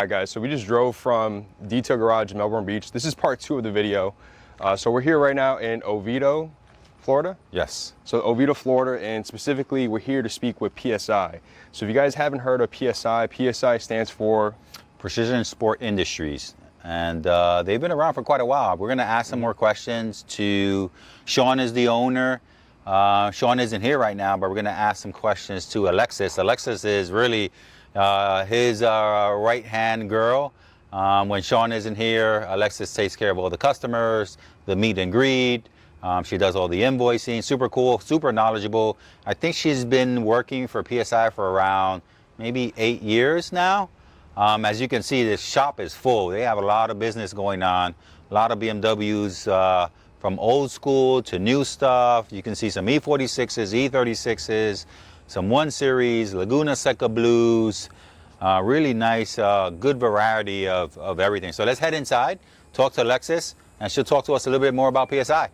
Hi guys, so we just drove from Detail Garage in Melbourne Beach. This is part 2 of the video. So we're here right now in Oviedo, Florida? Yes. So Oviedo, Florida, and specifically we're here to speak with PSI. So if you guys haven't heard of PSI, PSI stands for Precision Sport Industries. And they've been around for quite a while. We're gonna ask some more questions to, Sean is the owner. Sean isn't here right now, but we're gonna ask some questions to Alexis. Alexis is really his right-hand girl. When Sean isn't here, Alexis takes care of all the customers, the meet and greet. She does all the invoicing. Super cool, super knowledgeable. I think she's been working for PSI for around maybe 8 years now. As you can see, this shop is full. They have a lot of business going on. A lot of BMWs from old school to new stuff. You can see some E46s, E36s, some 1 Series, Laguna Seca Blues. Really nice, good variety of everything. So let's head inside, talk to Alexis, and she'll talk to us a little bit more about PSI.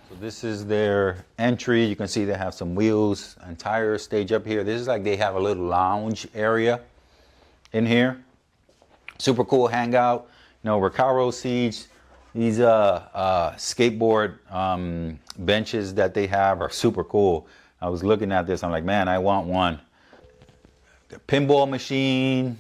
So this is their entry. You can see they have some wheels and tires stage up here. This is like they have a little lounge area in here. Super cool hangout. You know, Recaro seats. These skateboard benches that they have are super cool. I was looking at this, I'm like, man, I want one. The pinball machine.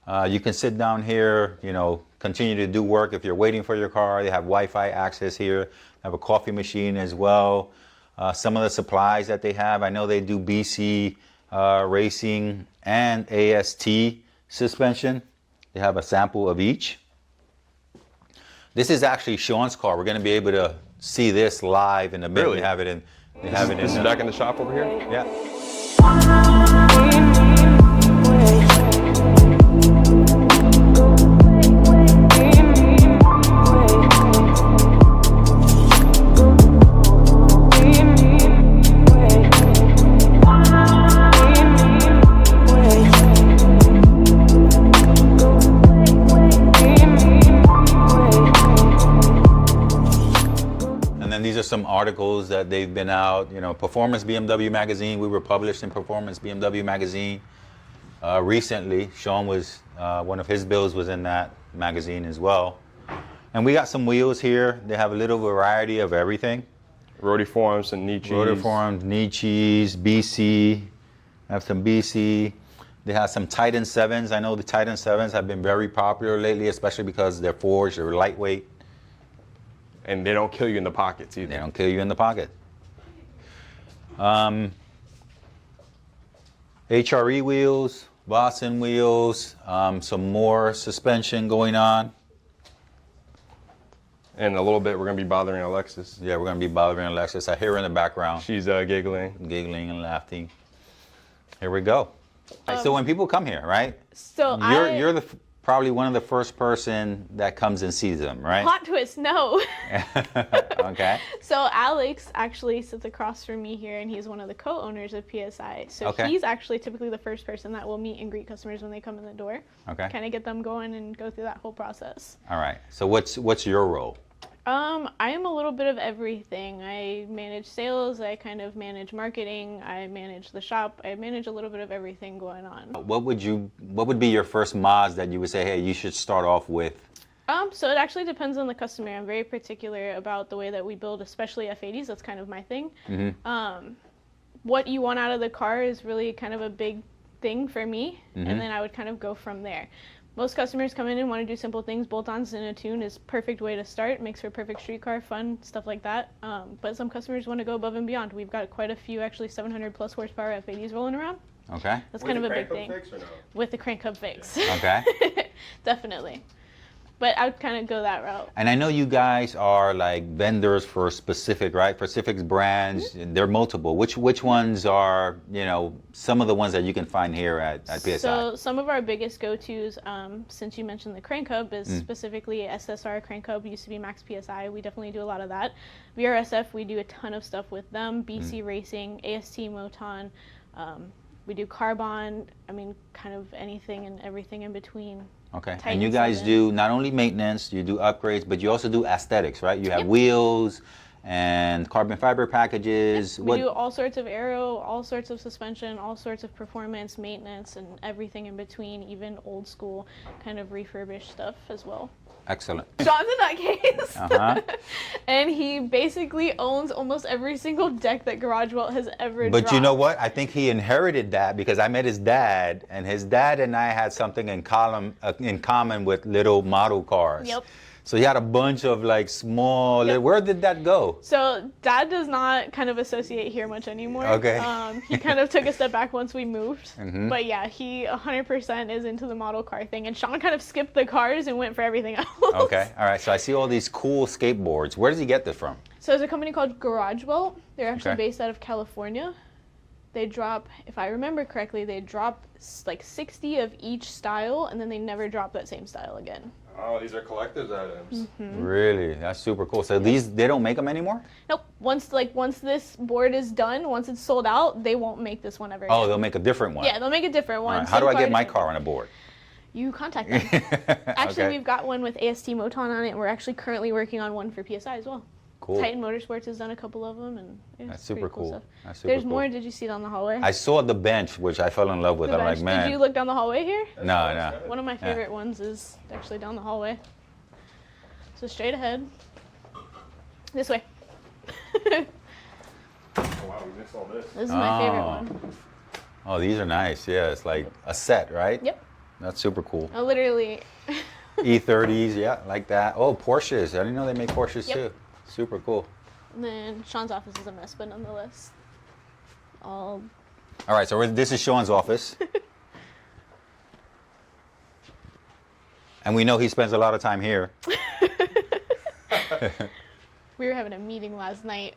You can sit down here, you know, continue to do work if you're waiting for your car. They have Wi-Fi access here. They have a coffee machine as well. Some of the supplies that they have, I know they do BC racing and AST suspension. They have a sample of each. This is actually Sean's car. We're going to be able to see this live in a bit. Really? They have it in. This is back in the shop over here? Yeah. Some articles that they've been out, you know, Performance BMW magazine. We were published in Performance BMW magazine recently. Sean was, one of his bills was in that magazine as well. And we got some wheels here. They have a little variety of everything. Rotiforms and knee cheese. Rotiforms, knee cheese, BC. Have some BC. They have some Titan 7s. I know the Titan 7s have been very popular lately, especially because they're forged, they're lightweight. And they don't kill you in the pockets either. They don't kill you in the pocket. HRE wheels, Boston wheels, some more suspension going on. And a little bit, we're going to be bothering Alexis. Yeah, we're going to be bothering Alexis. I hear her in the background. She's giggling. Giggling and laughing. Here we go. So when people come here, right? So you're probably one of the first person that comes and sees them, right? Plot twist, no. Okay. So Alex actually sits across from me here, and he's one of the co-owners of PSI. So he's actually typically the first person that will meet and greet customers when they come in the door. Okay. Kind of get them going and go through that whole process. All right. So what's your role? I am a little bit of everything. I manage sales, I kind of manage marketing, I manage the shop, I manage a little bit of everything going on. What would be your first mods that you would say, hey, you should start off with? So it actually depends on the customer. I'm very particular about the way that we build, especially F80s. That's kind of my thing. Mm-hmm. What you want out of the car is really kind of a big thing for me, and then I would kind of go from there. Most customers come in and want to do simple things. Bolt-ons and a tune is perfect way to start. Makes for a perfect street car, fun, stuff like that. But some customers want to go above and beyond. We've got quite a few, actually 700 plus horsepower F80s rolling around. Okay. That's kind of a big thing. Fix or no? With the crank hub fix. Okay. Definitely. But I would kind of go that route. And I know you guys are like vendors for specific, right? For specific brands. They're multiple. Which ones are, you know, some of the ones that you can find here at PSI? So some of our biggest go-tos, since you mentioned the crank hub, is specifically SSR crank hub. Used to be Max PSI. We definitely do a lot of that. VRSF, we do a ton of stuff with them. BC Racing, AST Moton. We do carbon. I mean, kind of anything and everything in between. Okay, and you guys do not only maintenance, you do upgrades, but you also do aesthetics, right? You have wheels and carbon fiber packages. We do all sorts of aero, all sorts of suspension, all sorts of performance, maintenance, and everything in between, even old school kind of refurbished stuff as well. Excellent. Sean's a nutcase. Uh-huh. And he basically owns almost every single deck that Garage Welt has ever But dropped. you know what? I think he inherited that because I met his dad, and his dad and I had something in common with little model cars. Yep. So he had a bunch of like small. Yep. Where did that go? So Dad does not kind of associate here much anymore. Okay. He kind of took a step back once we moved. Mhm. But yeah, he 100% is into the model car thing. And Sean kind of skipped the cars and went for everything else. Okay. All right. So I see all these cool skateboards. Where does he get this from? So there's a company called Garage Welt. They're actually Okay. based out of California. They drop, if I remember correctly, they drop like 60 of each style, and then they never drop that same style again. Oh, these are collector's items. Really? That's super cool. So these, they don't make them anymore? Nope. Once this board is done, once it's sold out, they won't make this one ever again. Oh, they'll make a different one. Yeah, they'll make a different All one. right. How do Same I get my same car thing. on a board? You contact them. Actually, Okay. we've got one with AST Moton on it, and we're actually currently working on one for PSI as well. Cool. Titan Motorsports has done a couple of them, and yeah, That's it's pretty super cool. stuff. That's super There's cool. more. Did you see it on the hallway? I saw the bench, which I fell in love with. The I'm like, bench. man. Did you look down the hallway here? No, no. One of my favorite ones is actually down the hallway. So straight ahead. This way. Oh, wow, we missed all this. This is my favorite Oh. one. Oh, these are nice. Yeah, it's like a set, right? Yep. That's super cool. I literally. E30s, yeah, like that. Oh, Porsches. I didn't know they make Porsches Yep. too. Super cool. And then Sean's office is a mess, but nonetheless, all. All right, so this is Sean's office. And we know he spends a lot of time here. We were having a meeting last night.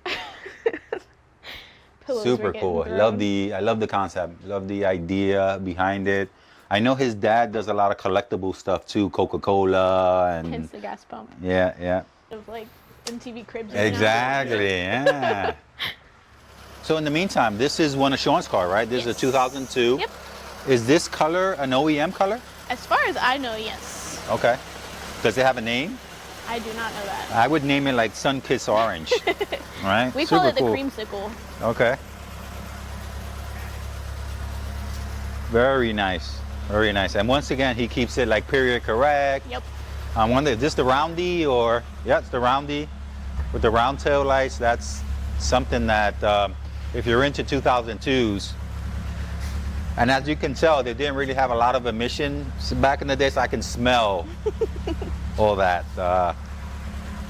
Pillows were Super getting cool. thrown. I love the concept. Love the idea behind it. I know his dad does a lot of collectible stuff too, Coca-Cola and Hence the gas pump yeah. of like MTV Cribs. Exactly. Yeah. So in the meantime, this is one of Sean's car, right? This is Yes. a 2002. Yep. Is this color an OEM color? As far as I know, yes. Okay. Does it have a name? I do not know that. I would name it like Sun-Kissed Orange. Right? We call Super it the cool. creamsicle. Okay. Very nice. Very nice. And once again, he keeps it like period correct. Yep. I wonder, is this the roundy or, yeah, it's the roundy with the round tail lights. That's something that if you're into 2002s, and as you can tell, they didn't really have a lot of emissions back in the day, so I can smell all that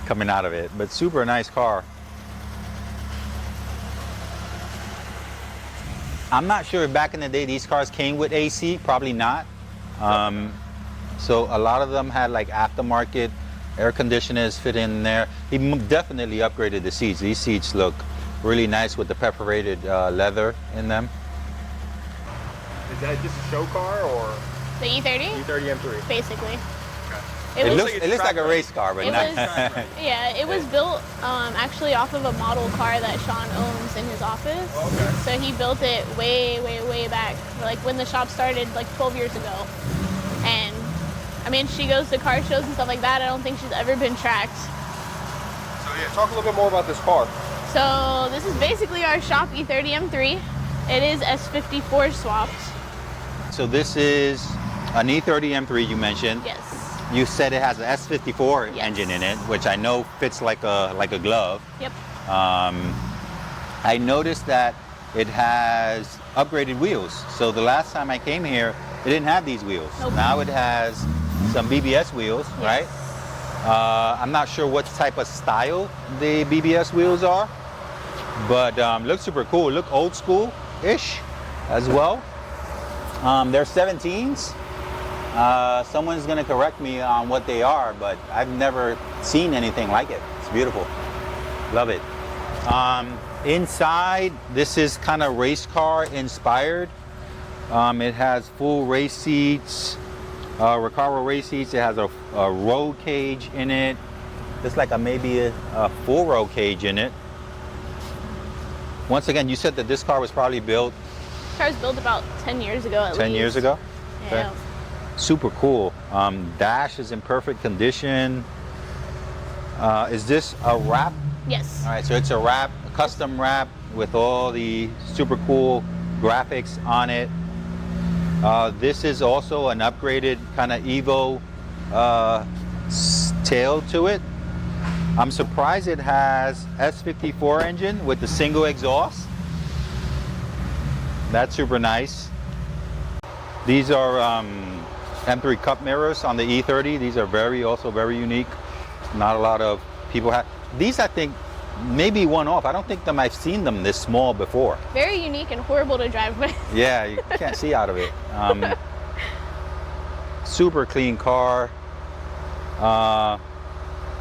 coming out of it. But super nice car. I'm not sure if back in the day these cars came with AC, probably not. So a lot of them had like aftermarket air conditioners fit in there. He definitely upgraded the seats. These seats look really nice with the perforated leather in them. Is that just a show car or The E30, E30 M3? basically. It was, looks like a race car, but It not. was, yeah, it was built actually off of a model car that Sean owns in his office. Okay. So he built it way back, like when the shop started, like 12 years ago. And I mean, she goes to car shows and stuff like that. I don't think she's ever been tracked. So yeah, talk a little bit more about this car. So this is basically our shop E30 M3. It is S54 swapped. So this is an E30 M3 you mentioned. Yes. You said it has an S54 Yes. engine in it, which I know fits like a glove. Yep. I noticed that it has upgraded wheels. So the last time I came here, it didn't have these wheels. Nope. Now it has some BBS wheels, Yes. right? I'm not sure what type of style the BBS wheels are, but looks super cool. Look old school-ish as well. They're 17s. Someone's gonna correct me on what they are, but I've never seen anything like it. It's beautiful. Love it. Inside, this is kind of race car inspired. It has full race seats, Recaro race seats. It has a roll cage in it. Just like maybe a full roll cage in it. Once again, you said that this car was probably built This car was built about 10 years ago at 10 least. years ago? Yeah. Super cool. Dash is in perfect condition. Is this a wrap Yes. All right, so it's a wrap, a custom wrap with all the super cool graphics on it. This is also an upgraded kind of Evo tail to it. I'm surprised it has S54 engine with the single exhaust. That's super nice. These are M3 cup mirrors on the E30. These are also very unique. Not a lot of people have these. I think maybe one off. I don't think I've seen them this small before. Very unique and horrible to drive with. Yeah, you can't see out of it. Super clean car.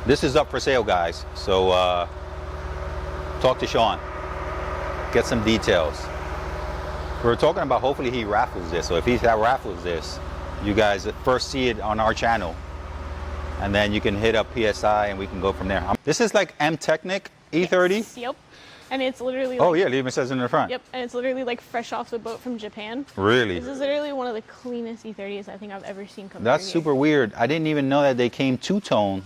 This is up for sale, guys. So talk to Sean. Get some details. We're talking about hopefully he raffles this. So if he raffles this, you guys first see it on our channel. And then you can hit up PSI and we can go from there. This is like M Technic E30? Yes, yep. And it's literally oh like, yeah, it even says it in the front. Yep, and it's literally like fresh off the boat from Japan. Really? This is literally one of the cleanest E30s I think I've ever seen come That's through super weird. I didn't even know that they came two-tone.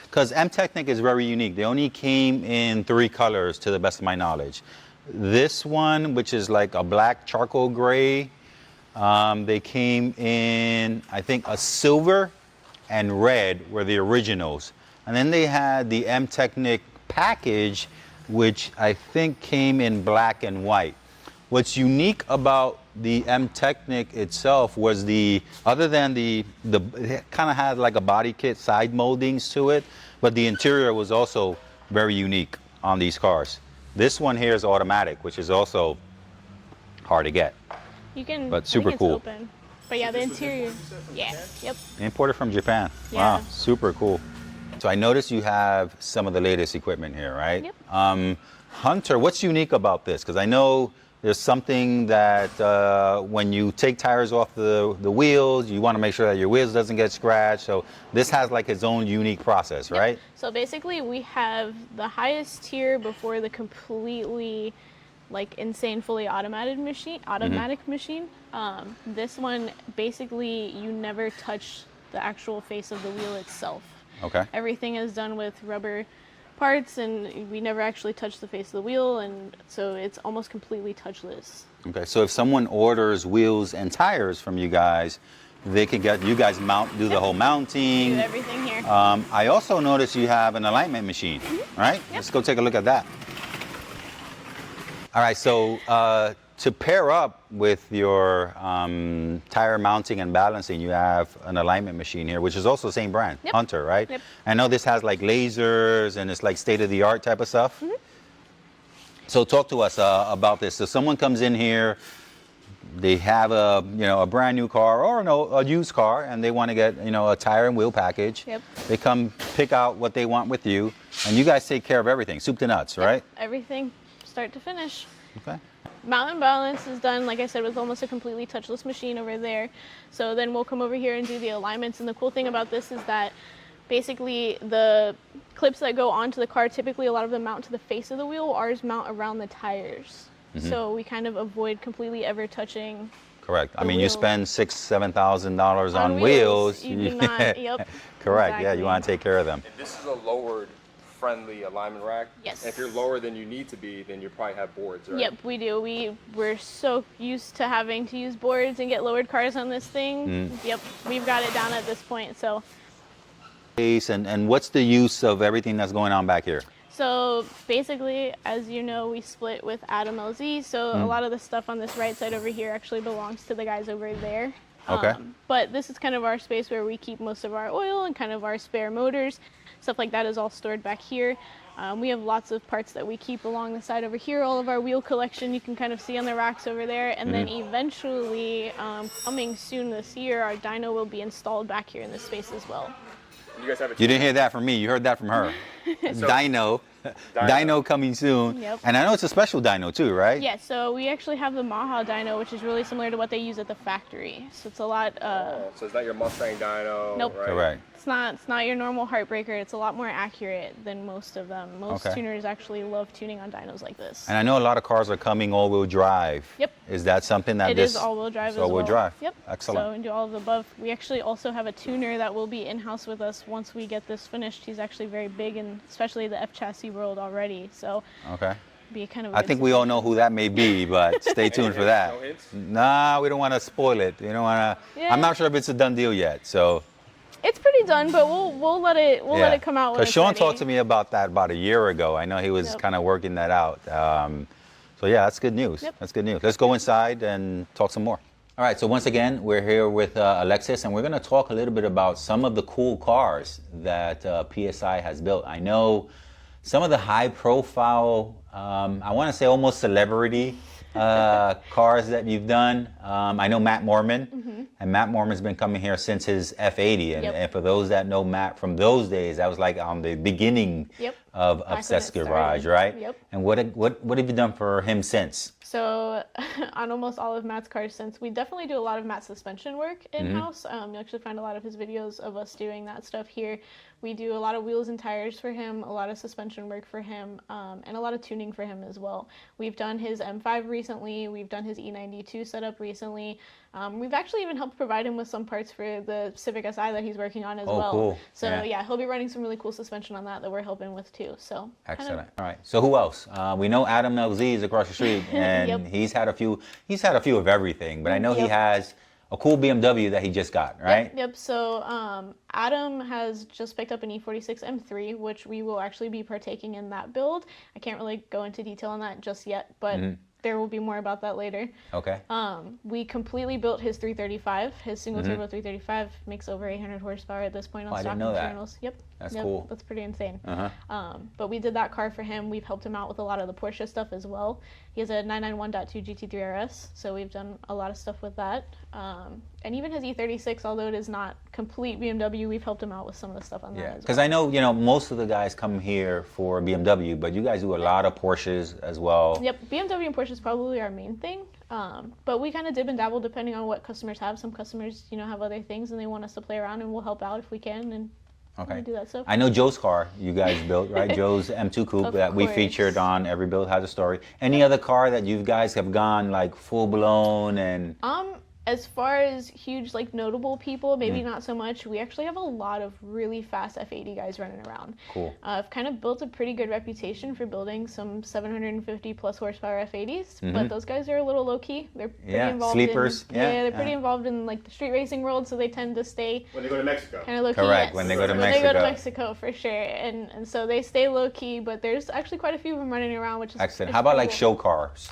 Because M Technic is very unique. They only came in 3 colors to the best of my knowledge. This one, which is like a black charcoal gray, they came in, I think, a silver and red were the originals. And then they had the M Technic package, which I think came in black and white. What's unique about the M Technic itself was other than it kind of had like a body kit side moldings to it, but the interior was also very unique on these cars. This one here is automatic, which is also hard to get. You can, but super I think it's cool. Open. But yeah, the interior, yeah, yep. Imported from Japan. Yeah. Wow, super cool. So I noticed you have some of the latest equipment here, right? Yep. Hunter, what's unique about this? Because I know there's something that when you take tires off the wheels, you want to make sure that your wheels doesn't get scratched. So this has like its own unique process, Yep. right? So basically we have the highest tier before the completely like insane fully automatic machine. This one, basically you never touch the actual face of the wheel itself. Okay. Everything is done with rubber parts and we never actually touch the face of the wheel, and so it's almost completely touchless. Okay, so if someone orders wheels and tires from you guys, they can get you guys do the whole mounting. Do everything here. I also noticed you have an alignment machine, right? Yep. Let's go take a look at that. All right, so to pair up with your tire mounting and balancing, you have an alignment machine here, which is also the same brand, Yep. Hunter, right? Yep. I know this has like lasers and it's like state-of-the-art type of stuff. Mm-hmm. So talk to us about this. So someone comes in here, they have a brand new car or a used car, and they want to get a tire and wheel package. Yep. They come pick out what they want with you, and you guys take care of everything, soup to nuts, right? Everything, start to finish. Okay. Mount and balance is done, like I said, with almost a completely touchless machine over there. So then we'll come over here and do the alignments. And the cool thing about this is that basically the clips that go onto the car, typically a lot of them mount to the face of the wheel. Ours mount around the tires. Mm-hmm. So we kind of avoid completely ever touching. Correct. I mean, wheel. you spend $6,000-$7,000 on wheels. You do not, yep. Correct. Exactly. Yeah, you want to take care of them. And this is a lowered friendly alignment rack. Yes. And if you're lower than you need to be, then you probably have boards, right? Yep, we do. We're so used to having to use boards and get lowered cars on this thing. Yep, we've got it down at this point. So. And what's the use of everything that's going on back here? So basically, as you know, we split with Adam LZ. So a lot of the stuff on this right side over here actually belongs to the guys over there. Okay. But this is kind of our space where we keep most of our oil and kind of our spare motors. Stuff like that is all stored back here. We have lots of parts that we keep along the side over here. All of our wheel collection you can kind of see on the racks over there. And then eventually, coming soon this year, our dyno will be installed back here in this space as well. You guys have You didn't hear that from me. You heard that from her. Dyno. Dyno coming soon. Yep. And I know it's a special dyno too, right? Yeah, so we actually have the Maha dyno, which is really similar to what they use at the factory. So it's a lot. so it's not your Mustang dyno. Nope. Right? Correct. It's not your normal heartbreaker. It's a lot more accurate than most of them. Most tuners actually love tuning on dynos like this. And I know a lot of cars are coming all-wheel drive. Yep. Is that something that It is all-wheel drive as well. All-wheel drive. Yep. Excellent. So and do all of the above. We actually also have a tuner that will be in-house with us once we get this finished. He's actually very big, and especially the F chassis world already. So Okay. be kind of. I think we all know who that may be, but stay tuned for that. No hints? Nah, we don't want to spoil it. You don't want to. Yeah. I'm not sure if it's a done deal yet. So. It's pretty done, but we'll let it come out. Because Sean talked to me about that about a year ago. I know he was kind of working that out. So yeah, that's good news. Yep. That's good news. Let's go inside and talk some more. All right. So once again, we're here with Alexis, and we're going to talk a little bit about some of the cool cars that PSI has built. I know some of the high-profile, I want to say almost celebrity cars that you've done. I know Matt Mormon, and Matt Mormon's been coming here since his F80. And for those that know Matt from those days, that was like on the beginning of Obsessed Garage, right? Yep. And what have you done for him since? So on almost all of Matt's cars since, we definitely do a lot of Matt's suspension work in-house. You'll actually find a lot of his videos of us doing that stuff here. We do a lot of wheels and tires for him, a lot of suspension work for him, and a lot of tuning for him as well. We've done his M5 recently. We've done his E92 setup recently. We've actually even helped provide him with some parts for the Civic Si that he's working on as well. Cool. So yeah, he'll be running some really cool suspension on that we're helping with too. So excellent. All right. So who else? We know Adam LZ is across the street, and he's had a few of everything. But I know he has a cool BMW that he just got, right? Yep. So Adam has just picked up an E46 M3, which we will actually be partaking in that build. I can't really go into detail on that just yet, but there will be more about that later. Okay. We completely built his 335. His single turbo 335 makes over 800 horsepower at this point on stock internals. Yep. That's cool. That's pretty insane. But we did that car for him. We've helped him out with a lot of the Porsche stuff as well. He has a 991.2 GT3 RS, so we've done a lot of stuff with that. And even his E36, although it is not complete BMW, we've helped him out with some of the stuff on that as well. Because I know, most of the guys come here for BMW, but you guys do a lot of Porsches as well. Yep, BMW and Porsche is probably our main thing. But we kind of dib and dabble depending on what customers have. Some customers, have other things and they want us to play around, and we'll help out if we can and do that stuff. I know Joe's car you guys built, right? Joe's M2 Coupe that we featured on Every Build Has a Story. Any other car that you guys have gone like full blown and? As far as huge, notable people, maybe not so much. We actually have a lot of really fast F80 guys running around. Cool. I've kind of built a pretty good reputation for building some 750 plus horsepower F80s, but those guys are a little low key. They're pretty involved sleepers. They're pretty involved in the street racing world, so they tend to stay When they go to Mexico. kind of low key. Correct. When they go to Mexico. When they go to Mexico, for sure, and so they stay low key. But there's actually quite a few of them running around, which is excellent. How about show cars?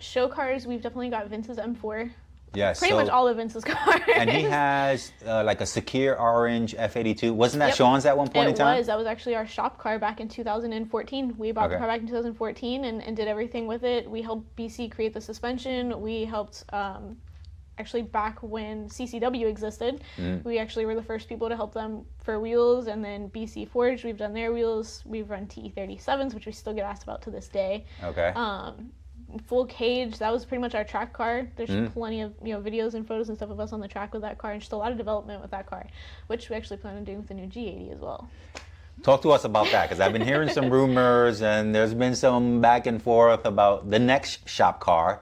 Show cars, we've definitely got Vince's M4. Yes. Pretty much all of Vince's cars. And he has a Secure Orange F82. Wasn't that Sean's at one point in time? It was. That was actually our shop car back in 2014. We bought the car back in 2014 and did everything with it. We helped BC create the suspension. We helped, actually back when CCW existed, we actually were the first people to help them for wheels. And then BC Forge, we've done their wheels. We've run TE37s, which we still get asked about to this day. Okay. Full cage, that was pretty much our track car. There's plenty of videos and photos and stuff of us on the track with that car, and just a lot of development with that car, which we actually plan on doing with the new G80 as well. Talk to us about that, because I've been hearing some rumors and there's been some back and forth about the next shop car,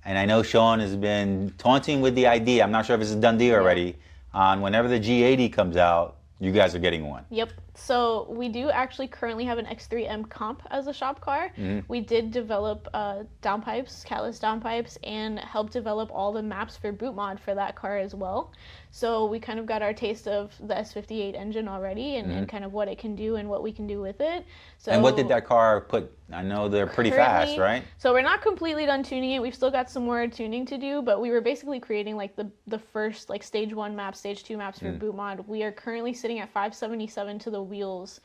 and I know Sean has been taunting with the idea, I'm not sure if it's a done deal already, on whenever the G80 comes out, you guys are getting one. Yep. So we do actually currently have an X3M Comp as a shop car. We did develop downpipes, catless downpipes, and help develop all the maps for boot mod for that car as well. So we kind of got our taste of the S58 engine already and kind of what it can do and what we can do with it. So and what did that car put? I know they're pretty fast, right? So we're not completely done tuning it. We've still got some more tuning to do, but we were basically creating the first stage 1 maps, stage 2 maps for boot mod. We are currently sitting at 577 to the wheels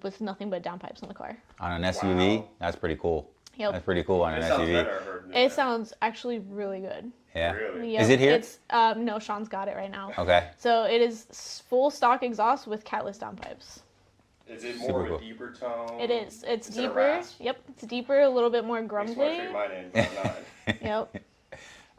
with nothing but downpipes on the car. On an SUV? Wow. That's pretty cool. Yep. That's pretty cool on an SUV. Better, it sounds actually really good. Yeah. Really? Yep. Is it here? It's no, Sean's got it right now. Okay. So it is full stock exhaust with catless downpipes. Is it more of a deeper tone? It is. It's Instead of deeper. rasp? Yep, it's deeper, a little bit more grumbly. Trade mine in, but I'm not. Yep.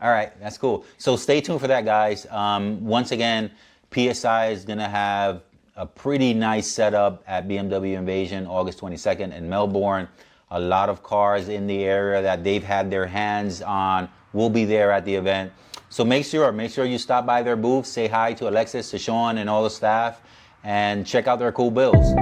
All right, that's cool. So stay tuned for that, guys. Once again, PSI is going to have a pretty nice setup at BMW INVASION August 22nd in Melbourne. A lot of cars in the area that they've had their hands on will be there at the event. So make sure you stop by their booth, say hi to Alexis, to Sean, and all the staff, and check out their cool builds.